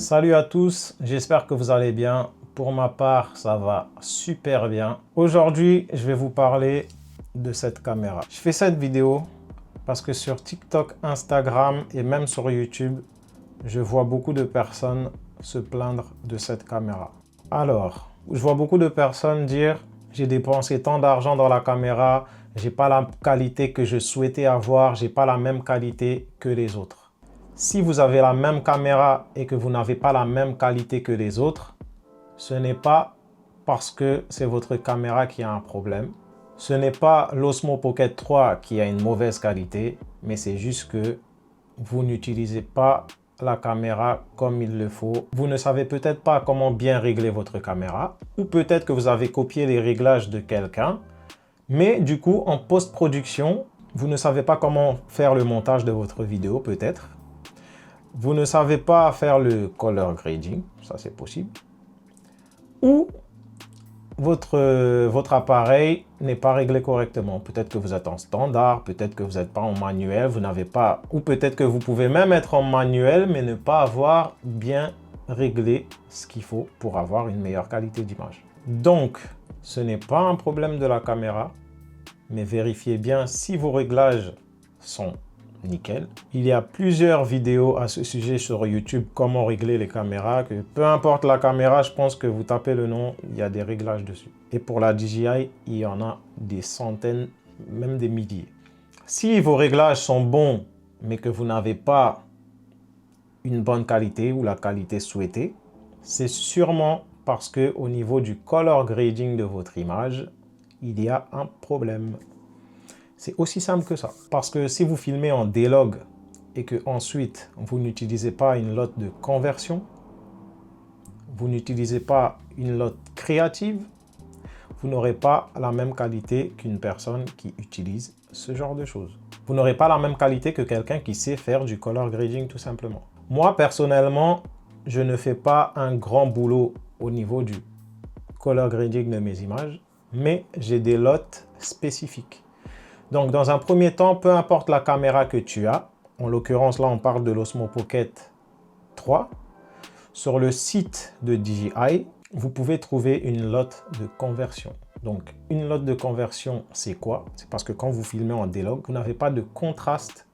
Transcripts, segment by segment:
Salut à tous, j'espère que vous allez bien. Pour ma part, ça va super bien. Aujourd'hui, je vais vous parler de cette caméra. Je fais cette vidéo parce que sur TikTok, Instagram et même sur YouTube, je vois beaucoup de personnes se plaindre de cette caméra. Alors, je vois beaucoup de personnes dire « J'ai dépensé tant d'argent dans la caméra, j'ai pas la qualité que je souhaitais avoir, j'ai pas la même qualité que les autres. » Si vous avez la même caméra et que vous n'avez pas la même qualité que les autres, ce n'est pas parce que c'est votre caméra qui a un problème. Ce n'est pas l'Osmo Pocket 3 qui a une mauvaise qualité, mais c'est juste que vous n'utilisez pas la caméra comme il le faut. Vous ne savez peut-être pas comment bien régler votre caméra, ou peut-être que vous avez copié les réglages de quelqu'un, mais du coup, en post-production, vous ne savez pas comment faire le montage de votre vidéo, peut-être. Vous ne savez pas faire le color grading, ça c'est possible. Ou votre appareil n'est pas réglé correctement. Peut-être que vous êtes en standard, peut-être que vous n'êtes pas en manuel, vous n'avez pas... Ou peut-être que vous pouvez même être en manuel, mais ne pas avoir bien réglé ce qu'il faut pour avoir une meilleure qualité d'image. Donc, ce n'est pas un problème de la caméra, mais vérifiez bien si vos réglages sont nickel. Il y a plusieurs vidéos à ce sujet sur YouTube, comment régler les caméras. Que peu importe la caméra, je pense que vous tapez le nom, il y a des réglages dessus. Et pour la DJI, il y en a des centaines, même des milliers. Si vos réglages sont bons, mais que vous n'avez pas une bonne qualité ou la qualité souhaitée, c'est sûrement parce que au niveau du color grading de votre image, il y a un problème. C'est aussi simple que ça. Parce que si vous filmez en D-Log et que ensuite vous n'utilisez pas une LUT de conversion, vous n'utilisez pas une LUT créative, vous n'aurez pas la même qualité qu'une personne qui utilise ce genre de choses. Vous n'aurez pas la même qualité que quelqu'un qui sait faire du color grading tout simplement. Moi, personnellement, je ne fais pas un grand boulot au niveau du color grading de mes images, mais j'ai des LUT spécifiques. Donc, dans un premier temps, peu importe la caméra que tu as, en l'occurrence, là, on parle de l'Osmo Pocket 3, sur le site de DJI, vous pouvez trouver une LUT de conversion. Donc, une LUT de conversion, c'est quoi? C'est parce que quand vous filmez en D-Log, vous n'avez pas de contraste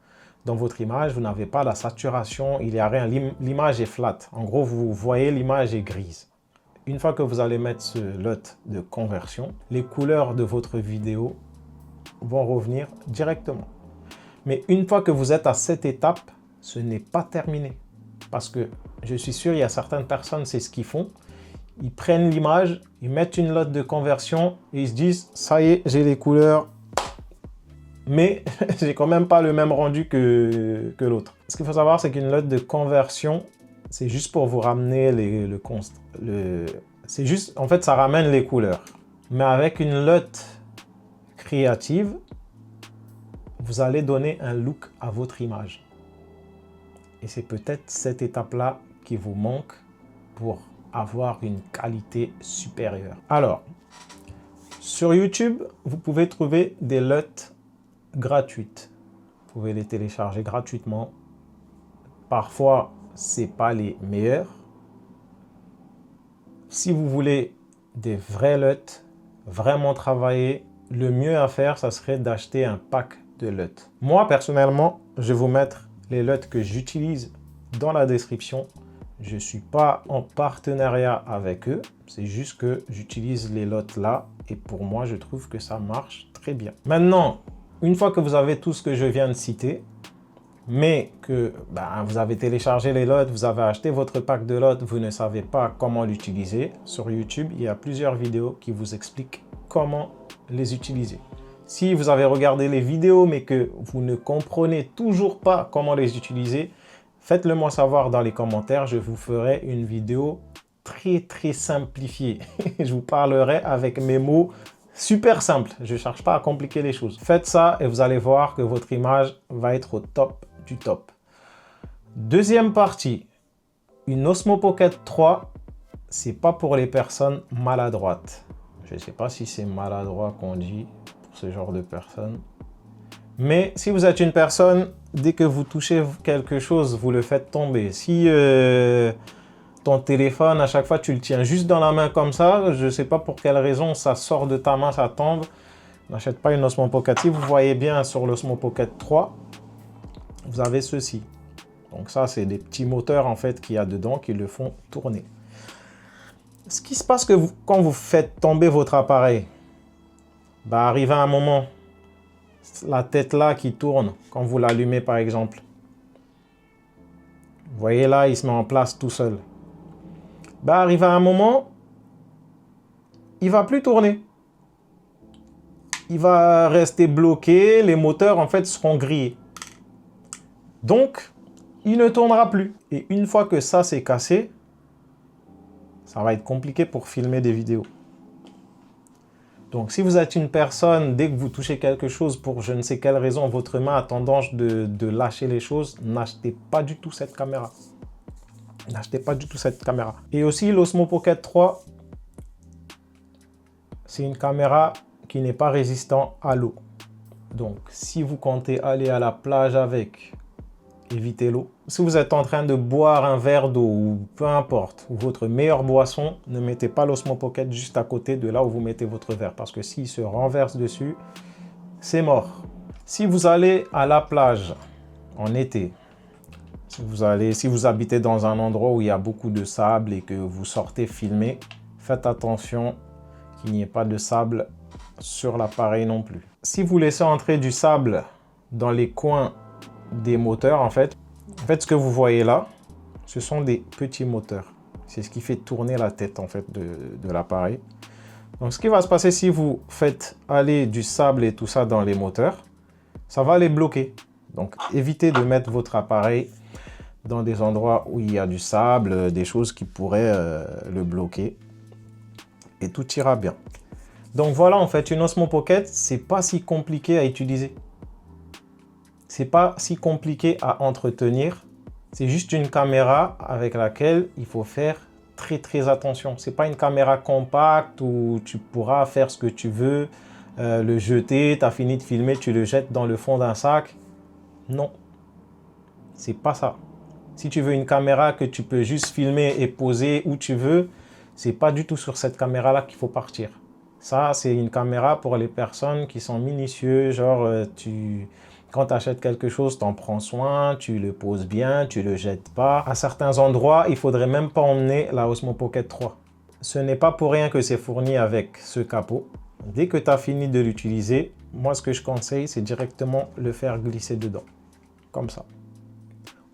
dans votre image, vous n'avez pas la saturation, il n'y a rien, l'image est flat. En gros, vous voyez, l'image est grise. Une fois que vous allez mettre ce LUT de conversion, les couleurs de votre vidéo vont revenir directement. Mais une fois que vous êtes à cette étape, ce n'est pas terminé. Parce que je suis sûr, il y a certaines personnes, c'est ce qu'ils font. Ils prennent l'image, ils mettent une LUT de conversion et ils se disent, ça y est, j'ai les couleurs, mais j'ai quand même pas le même rendu que l'autre. Ce qu'il faut savoir, c'est qu'une LUT de conversion, c'est juste pour vous ramener c'est juste, en fait, ça ramène les couleurs. Mais avec une LUT créative, vous allez donner un look à votre image. Et c'est peut-être cette étape-là qui vous manque pour avoir une qualité supérieure. Alors, sur YouTube, vous pouvez trouver des LUT gratuites. Vous pouvez les télécharger gratuitement. Parfois, ce n'est pas les meilleurs. Si vous voulez des vrais LUT, vraiment travailler, le mieux à faire, ça serait d'acheter un pack de LUT. Moi, personnellement, je vais vous mettre les LUT que j'utilise dans la description. Je ne suis pas en partenariat avec eux. C'est juste que j'utilise les LUT là. Et pour moi, je trouve que ça marche très bien. Maintenant, une fois que vous avez tout ce que je viens de citer, mais que vous avez téléchargé les LUT, vous avez acheté votre pack de LUT, vous ne savez pas comment l'utiliser, sur YouTube, il y a plusieurs vidéos qui vous expliquent comment les utiliser. Si vous avez regardé les vidéos mais que vous ne comprenez toujours pas comment les utiliser, faites-le moi savoir dans les commentaires. Je vous ferai une vidéo très simplifiée. Je vous parlerai avec mes mots super simples. Je ne cherche pas à compliquer les choses. Faites ça et vous allez voir que votre image va être au top du top. Deuxième partie, une Osmo Pocket 3, c'est pas pour les personnes maladroites. Je ne sais pas si c'est maladroit qu'on dit pour ce genre de personnes. Mais si vous êtes une personne, dès que vous touchez quelque chose, vous le faites tomber. Si ton téléphone, à chaque fois, tu le tiens juste dans la main comme ça. Je ne sais pas pour quelle raison, ça sort de ta main, ça tombe. N'achète pas une Osmo Pocket. Si vous voyez bien sur l'Osmo Pocket 3, vous avez ceci. Donc ça, c'est des petits moteurs en fait qu'il y a dedans qui le font tourner. Ce qui se passe que quand vous faites tomber votre appareil, arrive à un moment, la tête là qui tourne, quand vous l'allumez par exemple. Vous voyez là, il se met en place tout seul. Arrive à un moment, il va plus tourner. Il va rester bloqué, les moteurs en fait seront grillés. Donc, il ne tournera plus. Et une fois que ça c'est cassé, ça va être compliqué pour filmer des vidéos. Donc, si vous êtes une personne, dès que vous touchez quelque chose, pour je ne sais quelle raison, votre main a tendance de lâcher les choses, n'achetez pas du tout cette caméra. N'achetez pas du tout cette caméra. Et aussi, l'Osmo Pocket 3, c'est une caméra qui n'est pas résistant à l'eau. Donc, si vous comptez aller à la plage avec, évitez l'eau. Si vous êtes en train de boire un verre d'eau ou peu importe, ou votre meilleure boisson, ne mettez pas l'Osmo Pocket juste à côté de là où vous mettez votre verre parce que s'il se renverse dessus, c'est mort. Si vous allez à la plage en été, si vous habitez dans un endroit où il y a beaucoup de sable et que vous sortez filmer, faites attention qu'il n'y ait pas de sable sur l'appareil non plus. Si vous laissez entrer du sable dans les coins des moteurs, en fait, ce que vous voyez là, ce sont des petits moteurs. C'est ce qui fait tourner la tête en fait de l'appareil. Donc ce qui va se passer si vous faites aller du sable et tout ça dans les moteurs, ça va les bloquer. Donc évitez de mettre votre appareil dans des endroits où il y a du sable, des choses qui pourraient le bloquer. Et tout ira bien. Donc voilà, en fait, une Osmo Pocket, c'est pas si compliqué à utiliser. C'est pas si compliqué à entretenir. C'est juste une caméra avec laquelle il faut faire très attention. C'est pas une caméra compacte où tu pourras faire ce que tu veux, le jeter, tu as fini de filmer, tu le jettes dans le fond d'un sac. Non, c'est pas ça. Si tu veux une caméra que tu peux juste filmer et poser où tu veux, c'est pas du tout sur cette caméra-là qu'il faut partir. Ça, c'est une caméra pour les personnes qui sont minutieuses, genre quand tu achètes quelque chose, tu en prends soin, tu le poses bien, tu le jettes pas. À certains endroits, il faudrait même pas emmener la Osmo Pocket 3. Ce n'est pas pour rien que c'est fourni avec ce capot. Dès que tu as fini de l'utiliser, moi ce que je conseille, c'est directement le faire glisser dedans, comme ça.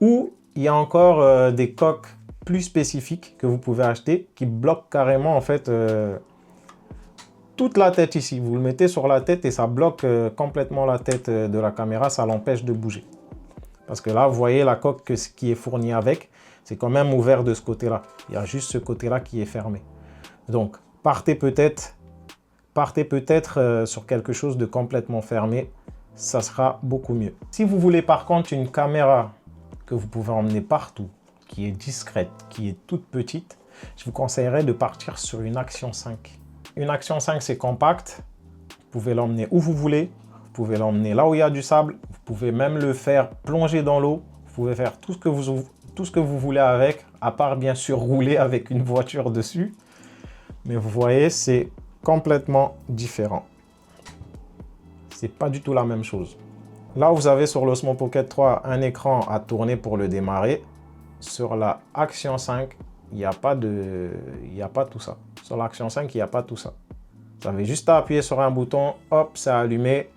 Ou il y a encore des coques plus spécifiques que vous pouvez acheter qui bloquent carrément en fait toute la tête ici. Vous le mettez sur la tête et ça bloque complètement la tête de la caméra, ça l'empêche de bouger. Parce que là, vous voyez la coque qui est fournie avec, c'est quand même ouvert de ce côté-là. Il y a juste ce côté-là qui est fermé. Donc, partez peut-être sur quelque chose de complètement fermé, ça sera beaucoup mieux. Si vous voulez par contre une caméra que vous pouvez emmener partout, qui est discrète, qui est toute petite, je vous conseillerais de partir sur une Action 5. Une Action 5, c'est compact. Vous pouvez l'emmener où vous voulez. Vous pouvez l'emmener là où il y a du sable. Vous pouvez même le faire plonger dans l'eau. Vous pouvez faire tout ce que vous voulez avec, à part bien sûr rouler avec une voiture dessus. Mais vous voyez, c'est complètement différent. C'est pas du tout la même chose. Là, vous avez sur l'Osmo Pocket 3 un écran à tourner pour le démarrer. Sur la Action 5, il n'y a pas tout ça. Sur l'Action 5, il n'y a pas tout ça. Vous avez juste à appuyer sur un bouton, hop, c'est allumé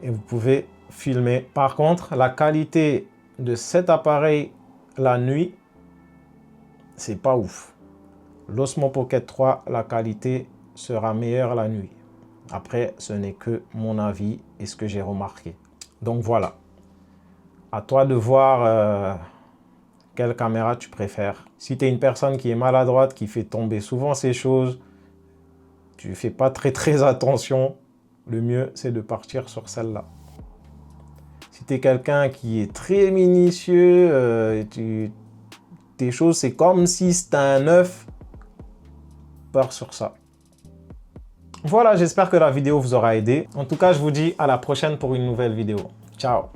et vous pouvez filmer. Par contre, la qualité de cet appareil la nuit, c'est pas ouf. L'Osmo Pocket 3, la qualité sera meilleure la nuit. Après, ce n'est que mon avis et ce que j'ai remarqué. Donc voilà, à toi de voir quelle caméra tu préfères. Si tu es une personne qui est maladroite, qui fait tomber souvent ces choses, tu ne fais pas très attention, le mieux c'est de partir sur celle-là. Si tu es quelqu'un qui est très minutieux, tes choses c'est comme si c'était un œuf, pars sur ça. Voilà, j'espère que la vidéo vous aura aidé. En tout cas, je vous dis à la prochaine pour une nouvelle vidéo. Ciao!